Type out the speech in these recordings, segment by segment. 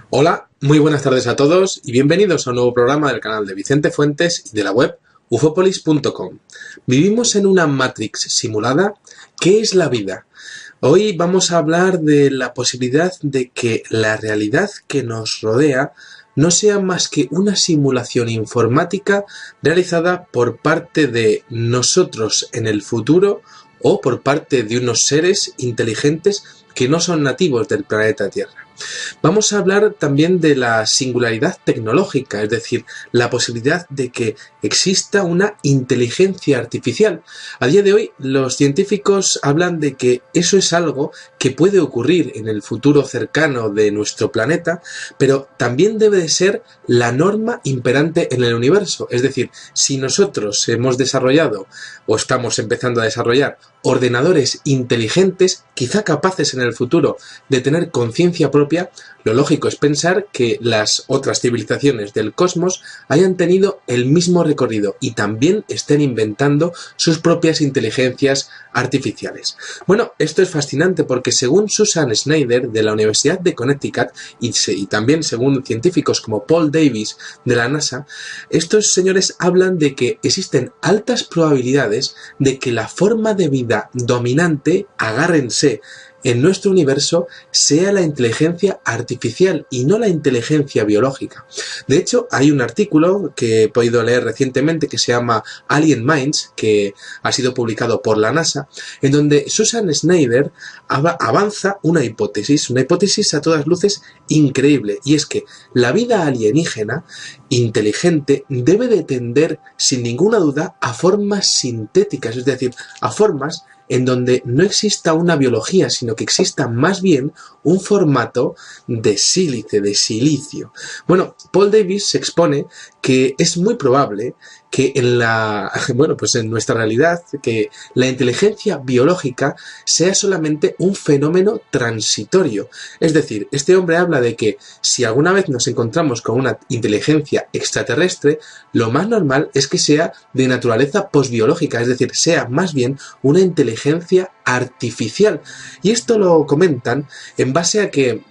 Hola, muy buenas tardes a todos y bienvenidos a un nuevo programa del canal de Vicente Fuentes y de la web ufopolis.com. ¿Vivimos en una Matrix simulada? ¿Qué es la vida? Hoy vamos a hablar de la posibilidad de que la realidad que nos rodea no sea más que una simulación informática realizada por parte de nosotros en el futuro o por parte de unos seres inteligentes que no son nativos del planeta Tierra. Vamos a hablar también de la singularidad tecnológica, es decir, la posibilidad de que exista una inteligencia artificial. A día de hoy, los científicos hablan de que eso es algo que puede ocurrir en el futuro cercano de nuestro planeta, pero también debe de ser la norma imperante en el universo. Es decir, si nosotros hemos desarrollado o estamos empezando a desarrollar ordenadores inteligentes, quizá capaces en el futuro de tener conciencia propia, lo lógico es pensar que las otras civilizaciones del cosmos hayan tenido el mismo recorrido y también estén inventando sus propias inteligencias artificiales. Bueno, esto es fascinante porque según Susan Schneider de la Universidad de Connecticut y también según científicos como Paul Davies de la NASA, estos señores hablan de que existen altas probabilidades de que la forma de vida dominante, agárrense, en nuestro universo sea la inteligencia artificial y no la inteligencia biológica. De hecho, hay un artículo que he podido leer recientemente que se llama Alien Minds, que ha sido publicado por la NASA, en donde Susan Schneider avanza una hipótesis a todas luces increíble, y es que la vida alienígena inteligente debe de tender sin ninguna duda a formas sintéticas, es decir, a formas en donde no exista una biología, sino que exista más bien un formato de sílice, de silicio. Bueno, Paul Davies se expone que es muy probable que en nuestra realidad, que la inteligencia biológica sea solamente un fenómeno transitorio. Es decir, este hombre habla de que si alguna vez nos encontramos con una inteligencia extraterrestre, lo más normal es que sea de naturaleza posbiológica, es decir, sea más bien una inteligencia artificial. Y esto lo comentan en base a que,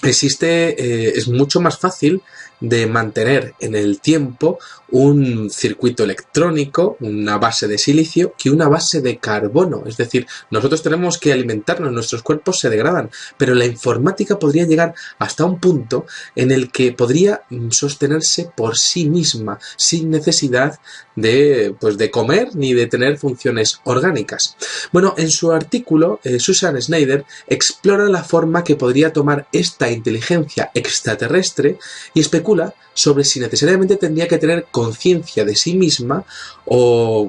es mucho más fácil de mantener en el tiempo un circuito electrónico, una base de silicio, que una base de carbono. Es decir, nosotros tenemos que alimentarnos, nuestros cuerpos se degradan, pero la informática podría llegar hasta un punto en el que podría sostenerse por sí misma, sin necesidad de comer ni de tener funciones orgánicas. Bueno, en su artículo, Susan Schneider explora la forma que podría tomar esta inteligencia extraterrestre y especula sobre si necesariamente tendría que tener conciencia de sí misma o,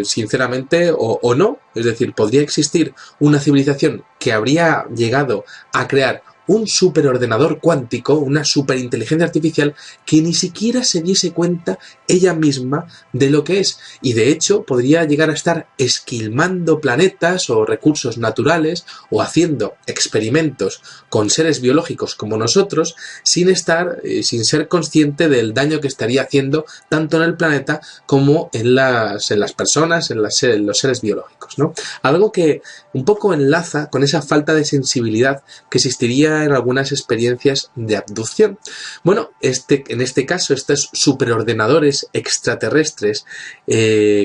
sinceramente, o no. Es decir, podría existir una civilización que habría llegado a crear un superordenador cuántico, una superinteligencia artificial que ni siquiera se diese cuenta ella misma de lo que es, y de hecho podría llegar a estar esquilmando planetas o recursos naturales o haciendo experimentos con seres biológicos como nosotros sin ser consciente del daño que estaría haciendo tanto en el planeta como en las personas, en los seres biológicos, ¿no? Algo que un poco enlaza con esa falta de sensibilidad que existiría en algunas experiencias de abducción. Bueno, en este caso, estos superordenadores extraterrestres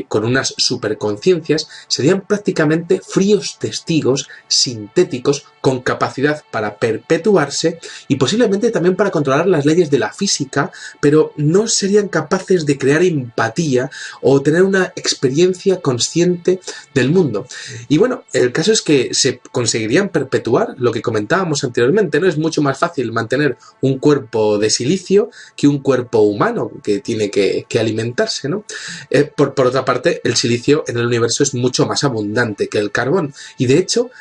con unas superconciencias serían prácticamente fríos testigos sintéticos con capacidad para perpetuarse y posiblemente también para controlar las leyes de la física, pero no serían capaces de crear empatía o tener una experiencia consciente del mundo. Y bueno, el caso es que se conseguirían perpetuar, lo que comentábamos anteriormente, ¿no? Es mucho más fácil mantener un cuerpo de silicio que un cuerpo humano que tiene que alimentarse, ¿no? Por otra parte, el silicio en el universo es mucho más abundante que el carbón y de hecho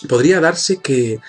podría darse que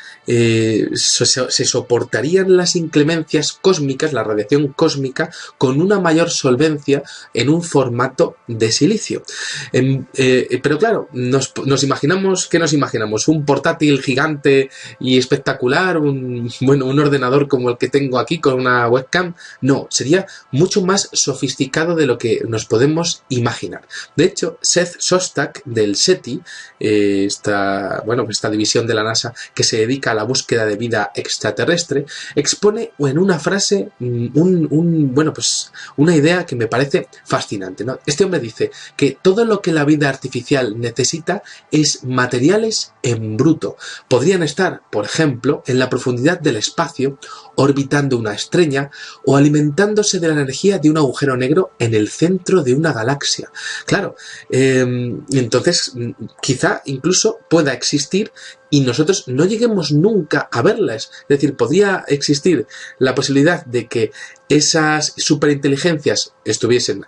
se soportarían las inclemencias cósmicas, la radiación cósmica, con una mayor solvencia en un formato de silicio. Pero claro, nos imaginamos, ¿qué nos imaginamos? Un portátil gigante y espectacular, un ordenador como el que tengo aquí con una webcam. No, sería mucho más sofisticado de lo que nos podemos imaginar. De hecho, Seth Shostak del SETI, esta división división de la NASA que se dedica a la búsqueda de vida extraterrestre, expone en una frase bueno, pues una idea que me parece fascinante, ¿no? Este hombre dice que todo lo que la vida artificial necesita es materiales en bruto. Podrían estar, por ejemplo, en la profundidad del espacio, orbitando una estrella o alimentándose de la energía de un agujero negro en el centro de una galaxia. Claro, entonces quizá incluso pueda existir y nosotros no lleguemos nunca a verlas. Es decir, podría existir la posibilidad de que esas superinteligencias estuviesen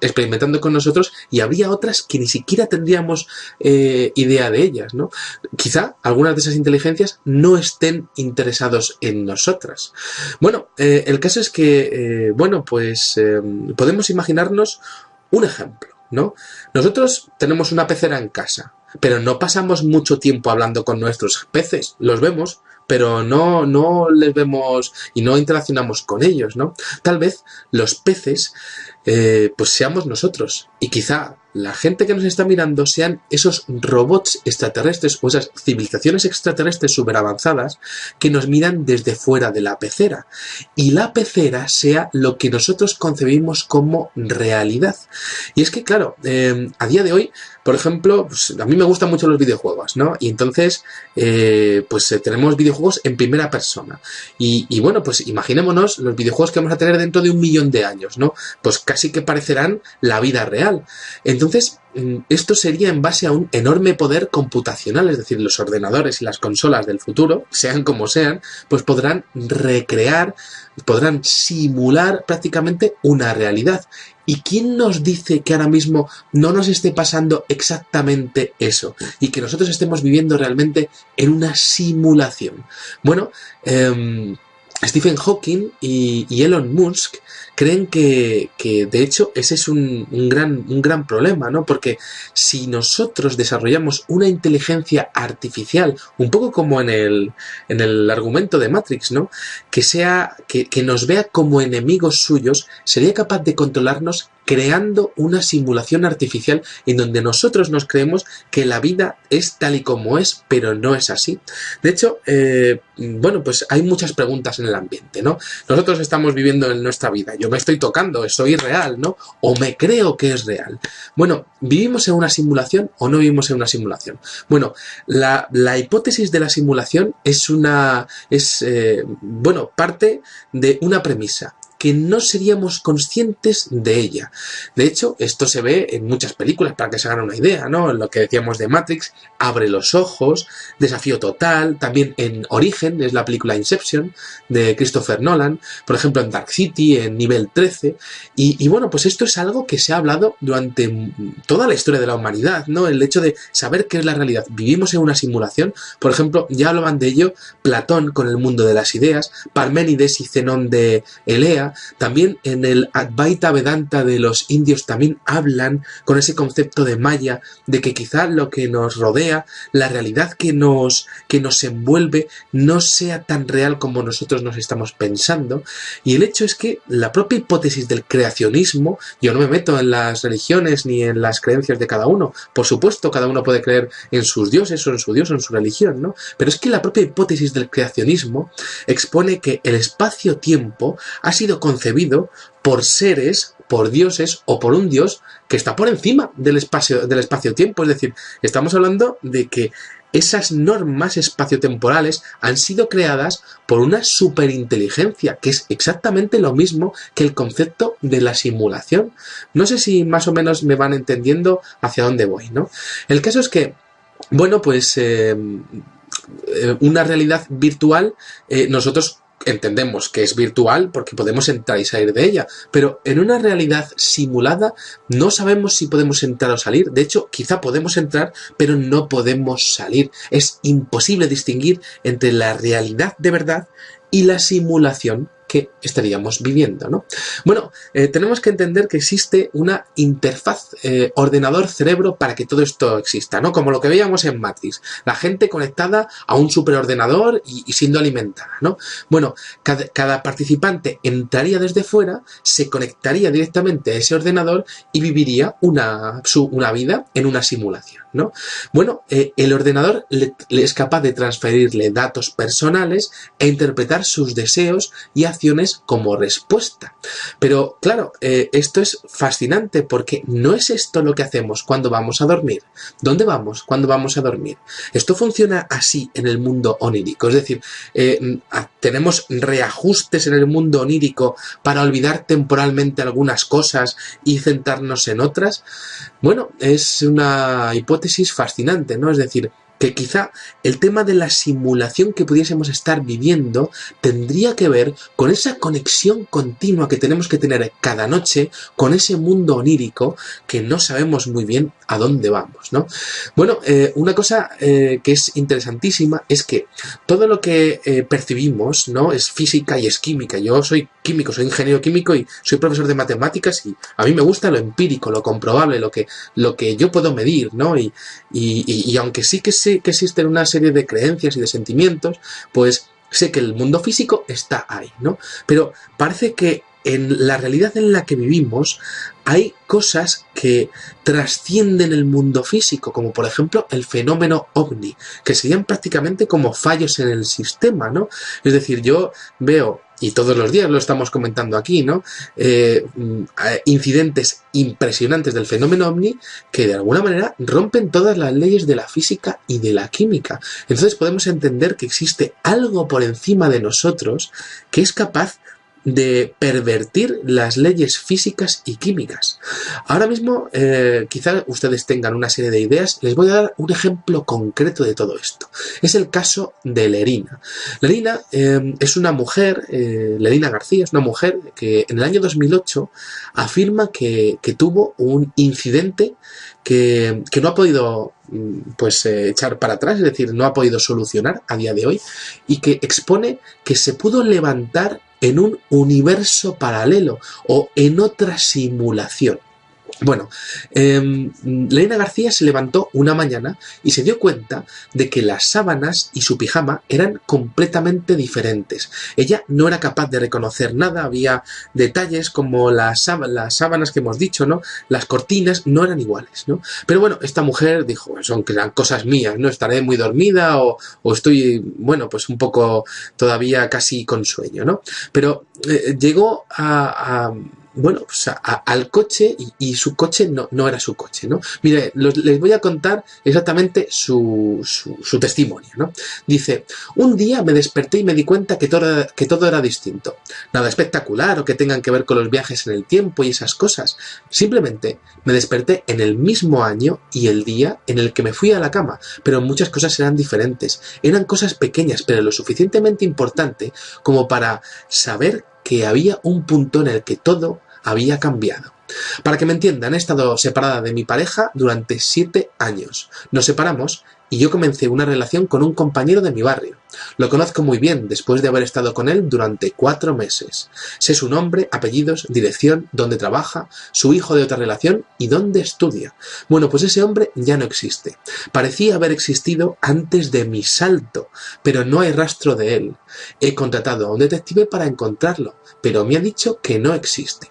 experimentando con nosotros y habría otras que ni siquiera tendríamos idea de ellas, ¿no? Quizá algunas de esas inteligencias no estén interesados en nosotras. Bueno, el caso es que, bueno, pues podemos imaginarnos un ejemplo, ¿no? Nosotros tenemos una pecera en casa, pero no pasamos mucho tiempo hablando con nuestros peces. Los vemos, pero no les vemos y no interaccionamos con ellos, ¿no? Tal vez los peces pues seamos nosotros y quizá la gente que nos está mirando sean esos robots extraterrestres o esas civilizaciones extraterrestres superavanzadas que nos miran desde fuera de la pecera y la pecera sea lo que nosotros concebimos como realidad. Y es que, claro, a día de hoy, por ejemplo, pues a mí me gustan mucho los videojuegos, ¿no? Y entonces, tenemos videojuegos en primera persona. Y bueno, pues imaginémonos los videojuegos que vamos a tener dentro de 1 millón de años, ¿no? Pues casi que parecerán la vida real. Entonces, esto sería en base a un enorme poder computacional, es decir, los ordenadores y las consolas del futuro, sean como sean, pues podrán recrear, podrán simular prácticamente una realidad. ¿Y quién nos dice que ahora mismo no nos esté pasando exactamente eso? Y que nosotros estemos viviendo realmente en una simulación. Bueno, Stephen Hawking y Elon Musk creen que de hecho ese es un gran problema, ¿no? Porque si nosotros desarrollamos una inteligencia artificial, un poco como en el argumento de Matrix, ¿no? Que nos vea como enemigos suyos, sería capaz de controlarnos creando una simulación artificial en donde nosotros nos creemos que la vida es tal y como es, pero no es así. De hecho, bueno, pues hay muchas preguntas en el ambiente, ¿no? Nosotros estamos viviendo en nuestra vida, yo me estoy tocando, ¿soy real, no? ¿O me creo que es real? Bueno, ¿vivimos en una simulación o no vivimos en una simulación? Bueno, la hipótesis de la simulación bueno, parte de una premisa, que no seríamos conscientes de ella. De hecho, esto se ve en muchas películas, para que se hagan una idea, ¿no? En lo que decíamos de Matrix, Abre los ojos, Desafío total, también en Origen, es la película Inception, de Christopher Nolan, por ejemplo en Dark City, en Nivel 13, y bueno, pues esto es algo que se ha hablado durante toda la historia de la humanidad, ¿no? El hecho de saber qué es la realidad. Vivimos en una simulación, por ejemplo, ya hablaban de ello Platón con el mundo de las ideas, Parménides y Zenón de Elea. También en el Advaita Vedanta de los indios también hablan con ese concepto de Maya, de que quizá lo que nos rodea, la realidad que nos envuelve, no sea tan real como nosotros nos estamos pensando. Y el hecho es que la propia hipótesis del creacionismo, yo no me meto en las religiones ni en las creencias de cada uno, por supuesto cada uno puede creer en sus dioses o en su dios o en su religión, ¿no? Pero es que la propia hipótesis del creacionismo expone que el espacio-tiempo ha sido concebido por seres, por dioses o por un dios que está por encima del espacio-tiempo. Es decir, estamos hablando de que esas normas espaciotemporales han sido creadas por una superinteligencia, que es exactamente lo mismo que el concepto de la simulación. No sé si más o menos me van entendiendo hacia dónde voy, ¿no? El caso es que, bueno, pues una realidad virtual, nosotros entendemos que es virtual porque podemos entrar y salir de ella, pero en una realidad simulada no sabemos si podemos entrar o salir. De hecho, quizá podemos entrar, pero no podemos salir. Es imposible distinguir entre la realidad de verdad y la simulación que estaríamos viviendo, ¿no? Bueno, tenemos que entender que existe una interfaz ordenador-cerebro para que todo esto exista, ¿no? Como lo que veíamos en Matrix, la gente conectada a un superordenador y siendo alimentada, ¿no? Bueno, cada participante entraría desde fuera, se conectaría directamente a ese ordenador y viviría una vida en una simulación, ¿no? Bueno, el ordenador le es capaz de transferirle datos personales e interpretar sus deseos y acciones como respuesta. Pero claro, esto es fascinante porque no es esto lo que hacemos cuando vamos a dormir. ¿Dónde vamos cuando vamos a dormir? Esto funciona así en el mundo onírico, es decir, tenemos reajustes en el mundo onírico para olvidar temporalmente algunas cosas y centrarnos en otras. Bueno, es una hipótesis fascinante, ¿no? Es decir, que quizá el tema de la simulación que pudiésemos estar viviendo tendría que ver con esa conexión continua que tenemos que tener cada noche con ese mundo onírico que no sabemos muy bien a dónde vamos, ¿no? Bueno, una cosa que es interesantísima es que todo lo que percibimos, ¿no? Es física y es química. Yo soy químico, soy ingeniero químico y soy profesor de matemáticas y a mí me gusta lo empírico, lo comprobable, lo que yo puedo medir, ¿no? Y aunque sí que sé que existen una serie de creencias y de sentimientos, pues sé que el mundo físico está ahí, ¿no? Pero parece que en la realidad en la que vivimos hay cosas que trascienden el mundo físico, como por ejemplo el fenómeno ovni, que serían prácticamente como fallos en el sistema, ¿no? Es decir, yo veo, y todos los días lo estamos comentando aquí, ¿no? Incidentes impresionantes del fenómeno ovni que de alguna manera rompen todas las leyes de la física y de la química. Entonces podemos entender que existe algo por encima de nosotros que es capaz de pervertir las leyes físicas y químicas. Ahora mismo, quizá ustedes tengan una serie de ideas. Les voy a dar un ejemplo concreto de todo esto. Es el caso de Lerina. Lerina es una mujer, Lerina García, es una mujer que en el año 2008 afirma que tuvo un incidente que no ha podido echar para atrás, es decir, no ha podido solucionar a día de hoy, y que expone que se pudo levantar en un universo paralelo o en otra simulación. Bueno, Lerina García se levantó una mañana y se dio cuenta de que las sábanas y su pijama eran completamente diferentes. Ella no era capaz de reconocer nada, había detalles como las sábanas que hemos dicho, ¿no? Las cortinas no eran iguales, ¿no? Pero bueno, esta mujer dijo, son cosas mías, ¿no? Estaré muy dormida o estoy, bueno, pues un poco todavía casi con sueño, ¿no? Pero llegó al coche y su coche no era su coche, ¿no? Mire, les voy a contar exactamente su testimonio, ¿no? Dice, un día me desperté y me di cuenta que todo era distinto. Nada espectacular o que tengan que ver con los viajes en el tiempo y esas cosas. Simplemente me desperté en el mismo año y el día en el que me fui a la cama, pero muchas cosas eran diferentes. Eran cosas pequeñas, pero lo suficientemente importante como para saber que había un punto en el que todo había cambiado. Para que me entiendan, he estado separada de mi pareja durante 7 años. Nos separamos y yo comencé una relación con un compañero de mi barrio. Lo conozco muy bien después de haber estado con él durante 4 meses. Sé su nombre, apellidos, dirección, dónde trabaja, su hijo de otra relación y dónde estudia. Bueno, pues ese hombre ya no existe. Parecía haber existido antes de mi salto, pero no hay rastro de él. He contratado a un detective para encontrarlo, pero me ha dicho que no existe.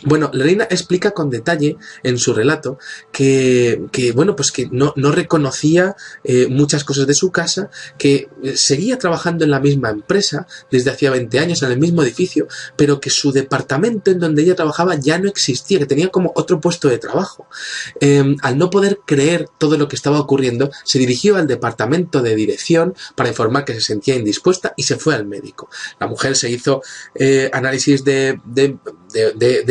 Bueno, Lerina explica con detalle en su relato que no reconocía muchas cosas de su casa, que seguía trabajando en la misma empresa desde hacía 20 años en el mismo edificio, pero que su departamento en donde ella trabajaba ya no existía, que tenía como otro puesto de trabajo. Al no poder creer todo lo que estaba ocurriendo, se dirigió al departamento de dirección para informar que se sentía indispuesta y se fue al médico. La mujer se hizo análisis de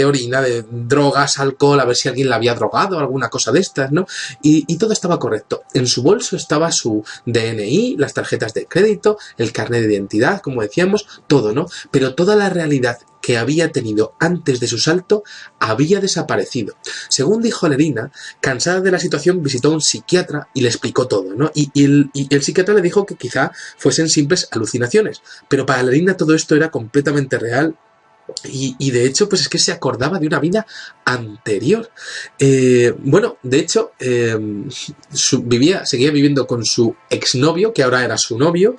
orina, de drogas, alcohol, a ver si alguien la había drogado, alguna cosa de estas, ¿no? Y todo estaba correcto. En su bolso estaba su DNI, las tarjetas de crédito, el carnet de identidad, como decíamos, todo, ¿no? Pero toda la realidad que había tenido antes de su salto había desaparecido. Según dijo Lerina, cansada de la situación, visitó a un psiquiatra y le explicó todo, ¿no? Y el psiquiatra le dijo que quizá fuesen simples alucinaciones, pero para Lerina todo esto era completamente real. Y de hecho, pues es que se acordaba de una vida anterior. Bueno, de hecho, seguía viviendo con su exnovio, que ahora era su novio,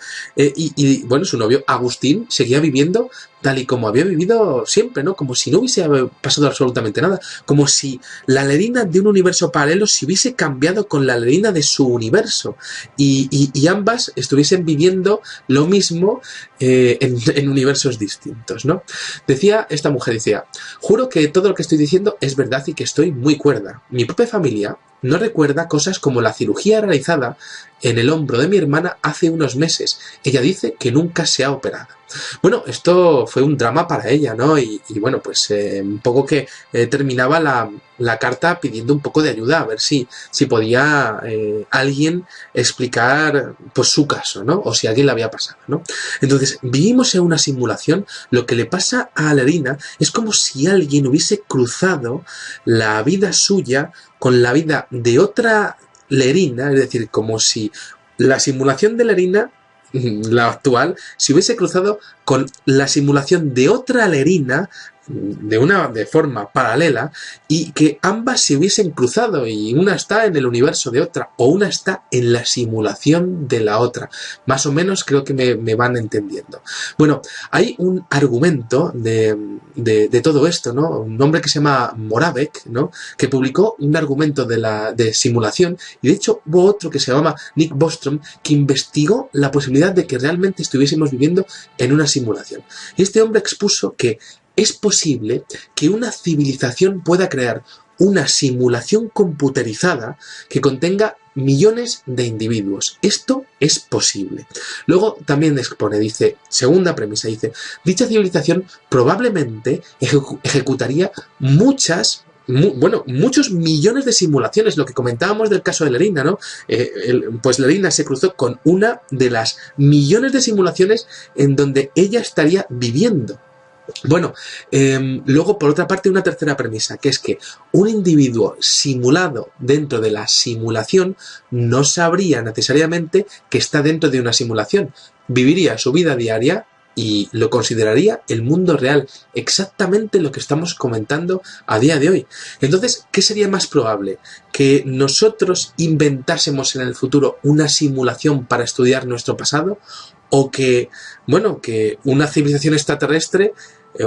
bueno, su novio Agustín seguía viviendo tal y como había vivido siempre, ¿no? Como si no hubiese pasado absolutamente nada, como si la Lerina de un universo paralelo se hubiese cambiado con la Lerina de su universo, y ambas estuviesen viviendo lo mismo en universos distintos, ¿no? Decía esta mujer, decía: juro que todo lo que estoy diciendo es verdad y que estoy muy cuerda. Mi propia familia no recuerda cosas como la cirugía realizada en el hombro de mi hermana hace unos meses. Ella dice que nunca se ha operado. Bueno, esto fue un drama para ella, ¿no? Y bueno, pues un poco que terminaba la carta pidiendo un poco de ayuda, a ver si podía alguien explicar pues su caso, ¿no? O si a alguien le había pasado, ¿no? Entonces, vivimos en una simulación. Lo que le pasa a Lerina es como si alguien hubiese cruzado la vida suya con la vida de otra Lerina, es decir, como si la simulación de Lerina, la actual, se hubiese cruzado con la simulación de otra Lerina de forma paralela, y que ambas se hubiesen cruzado, y una está en el universo de otra o una está en la simulación de la otra. Más o menos creo que me van entendiendo. Bueno, hay un argumento de todo esto, ¿no? Un hombre que se llama Moravec, ¿no? Que publicó un argumento de simulación, y de hecho hubo otro que se llama Nick Bostrom, que investigó la posibilidad de que realmente estuviésemos viviendo en una simulación. Y este hombre expuso que es posible que una civilización pueda crear una simulación computerizada que contenga millones de individuos. Esto es posible. Luego también expone, dice, segunda premisa, dice: dicha civilización probablemente ejecutaría muchos millones de simulaciones. Lo que comentábamos del caso de Lerina, ¿no? Pues Lerina se cruzó con una de las millones de simulaciones en donde ella estaría viviendo. Bueno, luego por otra parte una tercera premisa, que es que un individuo simulado dentro de la simulación no sabría necesariamente que está dentro de una simulación. Viviría su vida diaria y lo consideraría el mundo real, exactamente lo que estamos comentando a día de hoy. Entonces, ¿qué sería más probable? ¿Que nosotros inventásemos en el futuro una simulación para estudiar nuestro pasado? ¿O que, bueno, que una civilización extraterrestre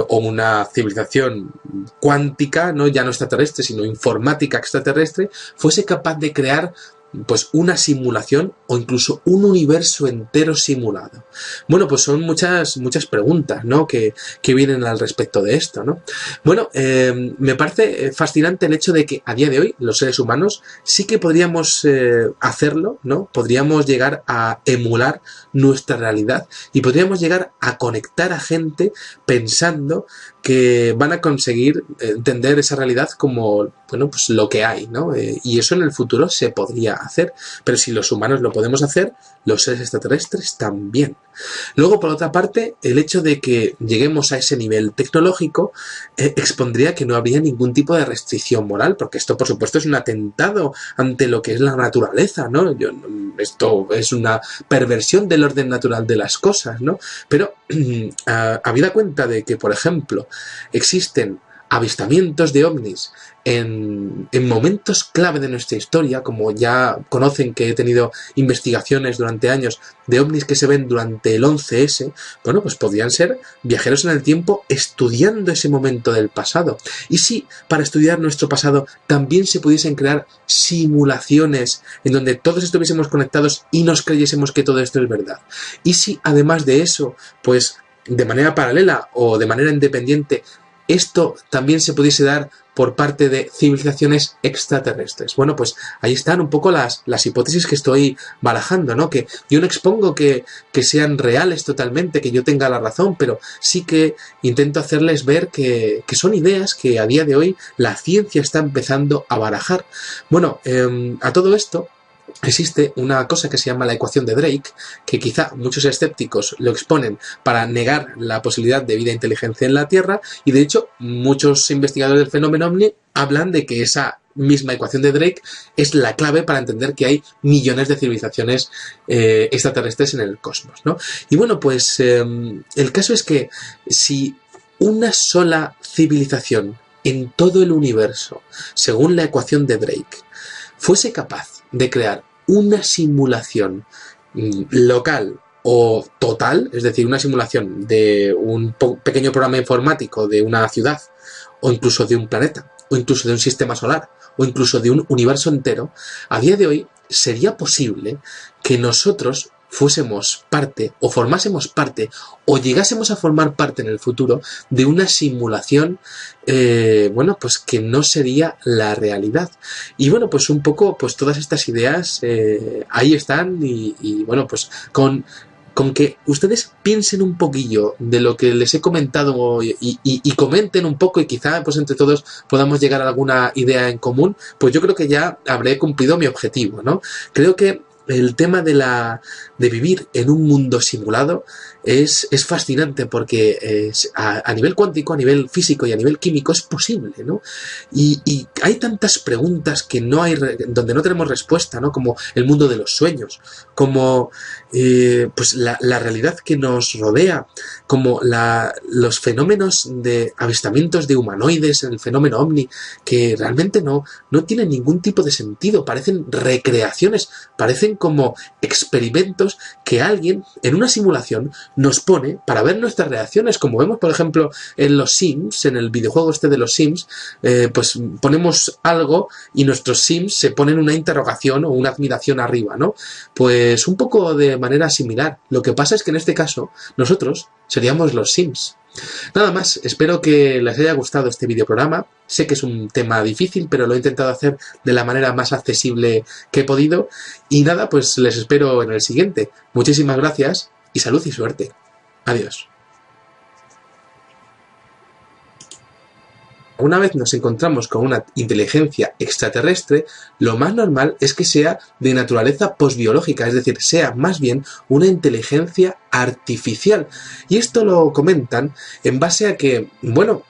o una civilización cuántica, no ya no extraterrestre, sino informática extraterrestre, fuese capaz de crear pues una simulación o incluso un universo entero simulado? Bueno, pues son muchas preguntas, ¿no? que vienen al respecto de esto, ¿no? Bueno, me parece fascinante el hecho de que a día de hoy los seres humanos sí que podríamos hacerlo, ¿no? Podríamos llegar a emular nuestra realidad y podríamos llegar a conectar a gente pensando que van a conseguir entender esa realidad como, bueno, pues lo que hay, ¿no? Y eso en el futuro se podría hacer, pero si los humanos lo podemos hacer, los seres extraterrestres también. Luego, por otra parte, el hecho de que lleguemos a ese nivel tecnológico expondría que no habría ningún tipo de restricción moral, porque esto, por supuesto, es un atentado ante lo que es la naturaleza, ¿no? Esto es una perversión del orden natural de las cosas, ¿no? Pero, habida cuenta de que, por ejemplo, existen avistamientos de ovnis en momentos clave de nuestra historia, como ya conocen que he tenido investigaciones durante años de ovnis que se ven durante el 11S, bueno, pues podrían ser viajeros en el tiempo estudiando ese momento del pasado. Y si para estudiar nuestro pasado también se pudiesen crear simulaciones en donde todos estuviésemos conectados y nos creyésemos que todo esto es verdad. Y si además de eso, pues de manera paralela o de manera independiente, esto también se pudiese dar por parte de civilizaciones extraterrestres. Bueno, pues ahí están un poco las hipótesis que estoy barajando, ¿no? Que yo no expongo que sean reales totalmente, que yo tenga la razón, pero sí que intento hacerles ver que son ideas que a día de hoy la ciencia está empezando a barajar. Bueno, a todo esto, existe una cosa que se llama la ecuación de Drake, que quizá muchos escépticos lo exponen para negar la posibilidad de vida inteligente en la Tierra, y de hecho muchos investigadores del fenómeno OVNI hablan de que esa misma ecuación de Drake es la clave para entender que hay millones de civilizaciones extraterrestres en el cosmos, ¿no? Y bueno, pues el caso es que si una sola civilización en todo el universo, según la ecuación de Drake, fuese capaz de crear una simulación local o total, es decir, una simulación de un pequeño programa informático de una ciudad, o incluso de un planeta, o incluso de un sistema solar, o incluso de un universo entero, a día de hoy sería posible que nosotros fuésemos parte, o formásemos parte, o llegásemos a formar parte en el futuro de una simulación, bueno, pues que no sería la realidad. Y bueno, pues un poco, pues todas estas ideas ahí están, y bueno, pues con que ustedes piensen un poquillo de lo que les he comentado y comenten un poco, y quizá pues entre todos podamos llegar a alguna idea en común, pues yo creo que ya habré cumplido mi objetivo, ¿no? Creo que el tema de vivir en un mundo simulado es fascinante, porque a nivel cuántico, a nivel físico y a nivel químico es posible, ¿no? Y hay tantas preguntas que no hay, donde no tenemos respuesta, ¿no? Como el mundo de los sueños, como pues la realidad que nos rodea, como los fenómenos de avistamientos de humanoides en el fenómeno OVNI, que realmente no tienen ningún tipo de sentido, parecen recreaciones, parecen como experimentos que alguien en una simulación nos pone para ver nuestras reacciones, como vemos por ejemplo en los Sims, en el videojuego este de los Sims, pues ponemos algo y nuestros Sims se ponen una interrogación o una admiración arriba, ¿no? Pues un poco de manera similar. Lo que pasa es que en este caso nosotros seríamos los Sims. Nada más, espero que les haya gustado este videoprograma. Sé que es un tema difícil, pero lo he intentado hacer de la manera más accesible que he podido. Y nada, pues les espero en el siguiente. Muchísimas gracias y salud y suerte. Adiós. Una vez nos encontramos con una inteligencia extraterrestre, lo más normal es que sea de naturaleza posbiológica, es decir, sea más bien una inteligencia artificial. Y esto lo comentan en base a que, bueno,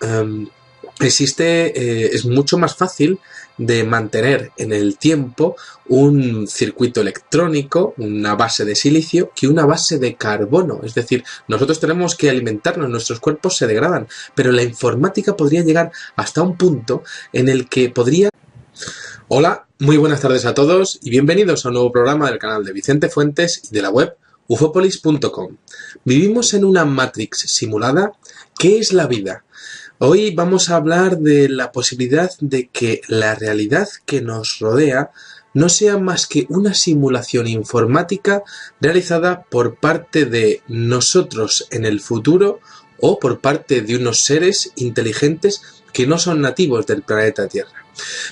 es mucho más fácil de mantener en el tiempo un circuito electrónico, una base de silicio, que una base de carbono. Es decir, nosotros tenemos que alimentarnos, nuestros cuerpos se degradan, pero la informática podría llegar hasta un punto en el que podría... Hola, muy buenas tardes a todos y bienvenidos a un nuevo programa del canal de Vicente Fuentes y de la web ufopolis.com. Vivimos en una Matrix simulada. ¿Qué es la vida? Hoy vamos a hablar de la posibilidad de que la realidad que nos rodea no sea más que una simulación informática realizada por parte de nosotros en el futuro o por parte de unos seres inteligentes que no son nativos del planeta Tierra.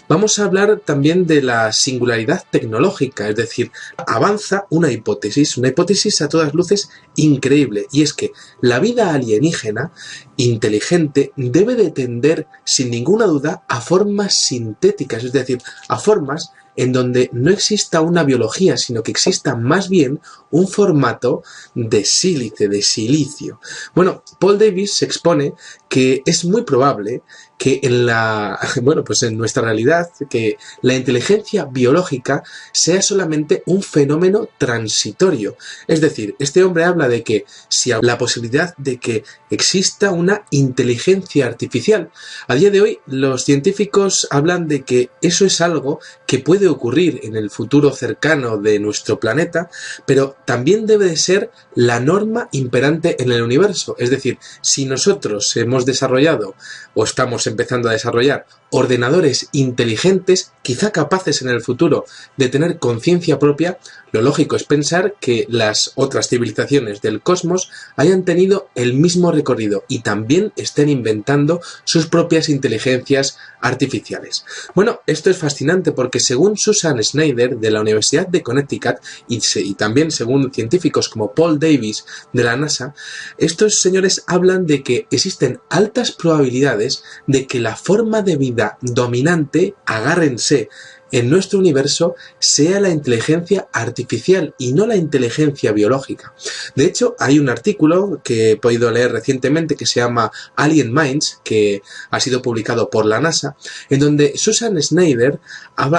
Vamos a hablar también de la singularidad tecnológica, es decir, avanza una hipótesis a todas luces increíble, y es que la vida alienígena inteligente debe de tender sin ninguna duda a formas sintéticas, es decir, a formas en donde no exista una biología, sino que exista más bien un formato de sílice, de silicio. Bueno, Paul Davies se expone que es muy probable que en nuestra realidad, que la inteligencia biológica sea solamente un fenómeno transitorio. Es decir, este hombre habla de que si hay la posibilidad de que exista una inteligencia artificial. A día de hoy, los científicos hablan de que eso es algo que puede ocurrir en el futuro cercano de nuestro planeta, pero también debe de ser la norma imperante en el universo. Es decir, si nosotros hemos desarrollado o estamos empezando a desarrollar ordenadores inteligentes, quizá capaces en el futuro de tener conciencia propia, lo lógico es pensar que las otras civilizaciones del cosmos hayan tenido el mismo recorrido y también estén inventando sus propias inteligencias artificiales. Bueno, esto es fascinante porque según Susan Schneider de la Universidad de Connecticut y también según científicos como Paul Davies de la NASA, estos señores hablan de que existen altas probabilidades de de que la forma de vida dominante, agárrense, en nuestro universo sea la inteligencia artificial y no la inteligencia biológica. De hecho, hay un artículo que he podido leer recientemente que se llama Alien Minds, que ha sido publicado por la NASA, en donde Susan Schneider habla